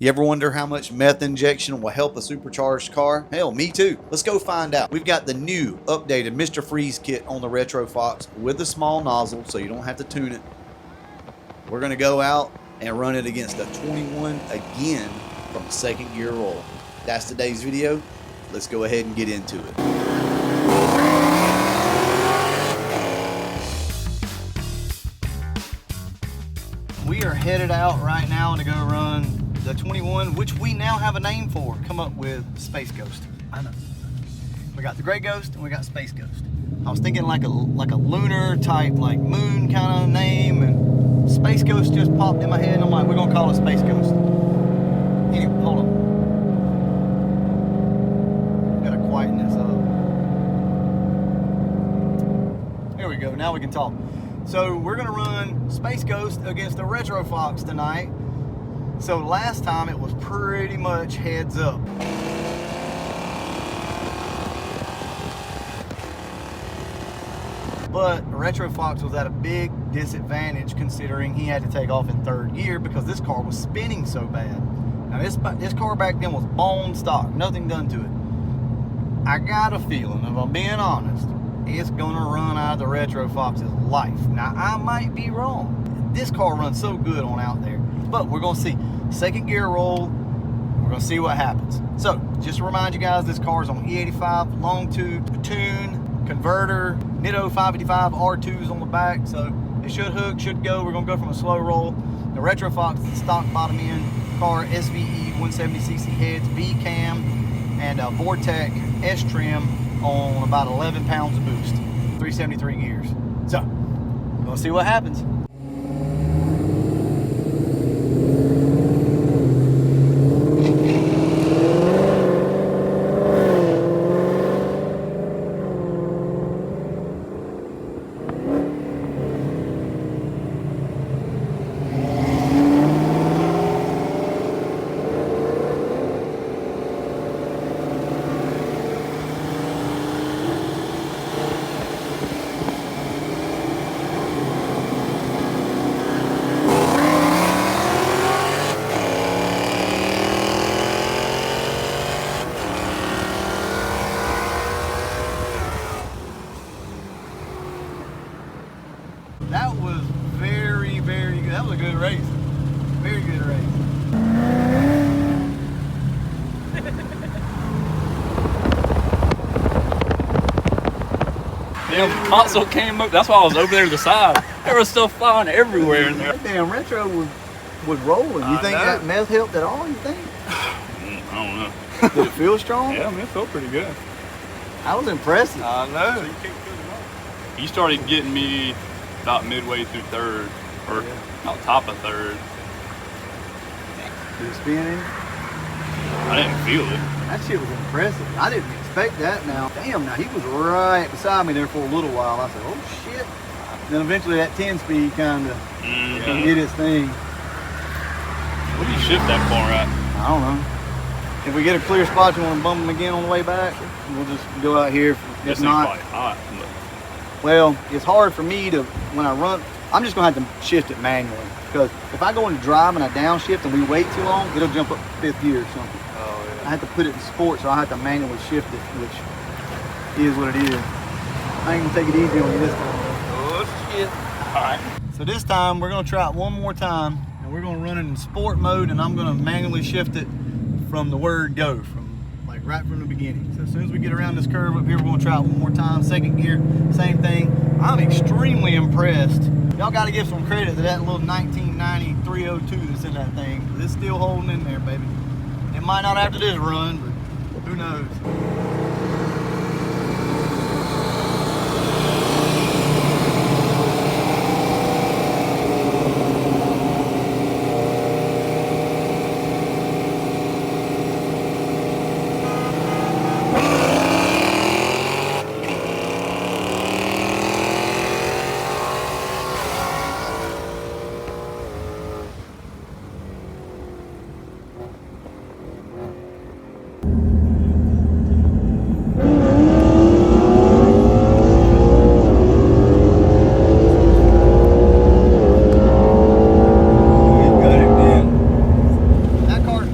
You ever wonder how much meth injection will help a supercharged car? Hell, me too. Let's go find out. We've got the new updated Mr. Freeze kit on the Retro Fox with a small nozzle so you don't have to tune it. We're going to go out and run it against a 21 again from the second gear roll. That's today's video. Let's go ahead and get into it. We are headed out right now to go run the 21, which we now have a name for. Come up with Space Ghost. I know. We got the Gray Ghost and we got Space Ghost. I was thinking like a lunar type, like moon kind of name, and Space Ghost just popped in my head, and I'm like, we're gonna call it Space Ghost. Anyway, hold on. Gotta quieten this up. There we go. Now we can talk. So we're gonna run Space Ghost against the Retro Fox tonight. So last time it was pretty much heads up. But the Retro Fox was at a big disadvantage considering he had to take off in third gear because this car was spinning so bad. Now this car back then was bone stock, nothing done to it. I got a feeling, if I'm being honest, it's gonna run out of the Retro Fox's life. Now I might be wrong. This car runs so good on out there, but we're gonna see. Second gear roll, we're gonna see what happens. So just to remind you guys, this car is on E85, long tube, tune, converter, Nitto 555 R2s on the back, so it should hook, should go. We're gonna go from a slow roll. The Retro Fox is the stock bottom end car, SVE 170cc heads, B cam, and a Vortec S trim on about 11 pounds of boost, 373 gears. So we're gonna see what happens. That was very, very good. That was a good race. Very good race. Damn, console came up. That's why I was over there to the side. There was stuff flying everywhere in there. That damn Retro was rolling. You think that meth helped at all, you think? I don't know. Did it feel strong? Yeah, man, it felt pretty good. That was impressive. I know. You started getting me about midway through third, or on top of third. Did it spin? I didn't feel it. That shit was impressive. I didn't expect that now. Damn, now he was right beside me there for a little while. I said, oh shit. And then eventually that 10-speed kind of did its thing. What do you shift that far at? I don't know. If we get a clear spot, you want to bump them again on the way back? We'll just go out here. If not, probably hot. well, it's hard for me to, when I run, I'm just going to have to shift it manually. Because if I go into drive and I downshift and we wait too long, it'll jump up fifth gear or something. Oh, yeah. I have to put it in sport, so I have to manually shift it, which is what it is. I ain't gonna take it easy on you this time. Oh, shit. All right. So this time, we're gonna try it one more time, and we're gonna run it in sport mode, and I'm gonna manually shift it from the word go, like right from the beginning. So as soon as we get around this curve up here, we're gonna try it one more time. Second gear, same thing. I'm extremely impressed. Y'all gotta give some credit to that little 1990 302 that's in that thing. It's still holding in there, baby. It might not after this run, but who knows?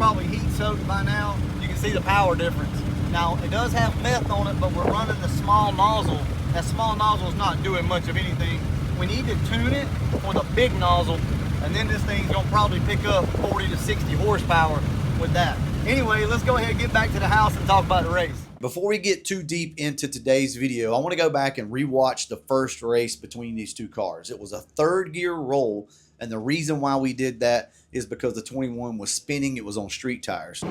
probably heat soaked by now. You can see the power difference. Now, it does have meth on it, but we're running the small nozzle. That small nozzle is not doing much of anything. We need to tune it for the big nozzle, and then this thing's gonna probably pick up 40 to 60 horsepower with that. Anyway, let's go ahead and get back to the house and talk about the race. Before we get too deep into today's video, I want to go back and rewatch the first race between these two cars. It was a third gear roll, and the reason why we did that is because the 21 was spinning. It was on street tires.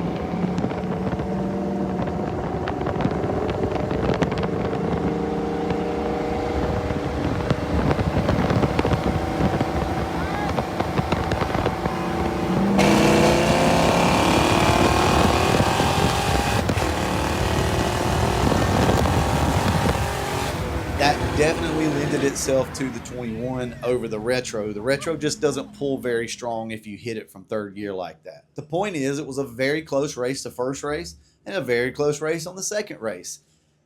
That definitely lended itself to the 21 over the retro. The retro just doesn't pull very strong if you hit it from third gear like that. The point is, it was a very close race the first race and a very close race on the second race.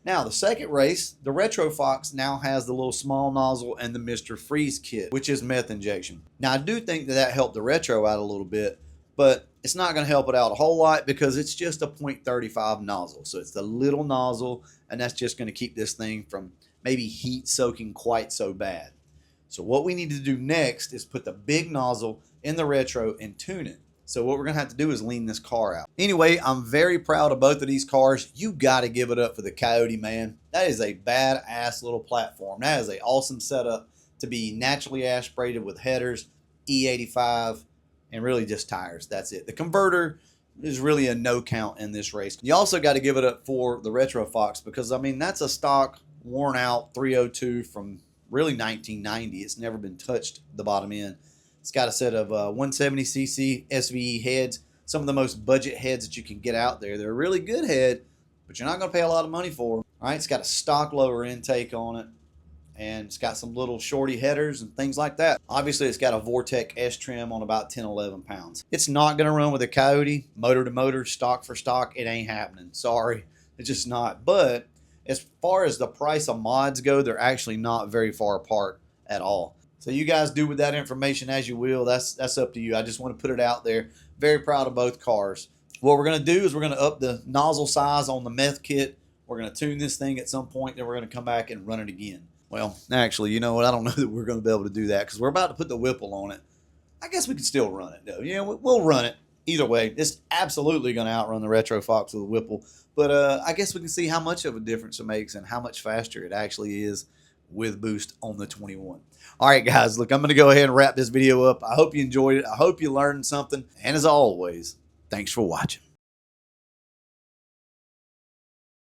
Now, the second race, the Retro Fox now has the little small nozzle and the Mr. Freeze kit, which is meth injection. Now, I do think that helped the retro out a little bit, but it's not going to help it out a whole lot because it's just a .35 nozzle. So it's the little nozzle, and that's just going to keep this thing from maybe heat soaking quite so bad. So what we need to do next is put the big nozzle in the retro and tune it. So what we're gonna have to do is lean this car out. Anyway, I'm very proud of both of these cars. You gotta give it up for the Coyote, man. That is a badass little platform. That is an awesome setup to be naturally aspirated with headers, E85, and really just tires. That's it. The converter is really a no count in this race. You also got to give it up for the Retro Fox because, I mean, that's a stock worn out 302 from really 1990. It's never been touched the bottom end. It's got a set of 170cc SVE heads, some of the most budget heads that you can get out there. They're a really good head, but you're not going to pay a lot of money for them. All right, it's got a stock lower intake on it, and it's got some little shorty headers and things like that. Obviously, it's got a Vortec S trim on about 10, 11 pounds. It's not going to run with a Coyote, motor to motor, stock for stock. It ain't happening. Sorry, it's just not. But as far as the price of mods go, they're actually not very far apart at all. So you guys do with that information as you will. That's up to you. I just want to put it out there. Very proud of both cars. What we're going to do is we're going to up the nozzle size on the meth kit. We're going to tune this thing at some point, then we're going to come back and run it again. Well, actually, you know what? I don't know that we're going to be able to do that because we're about to put the Whipple on it. I guess we can still run it, though. Yeah, we'll run it. Either way, it's absolutely going to outrun the Retro Fox with the Whipple. But I guess we can see how much of a difference it makes and how much faster it actually is with boost on the 21. All right, guys, look, I'm going to go ahead and wrap this video up. I hope you enjoyed it. I hope you learned something. And as always, thanks for watching.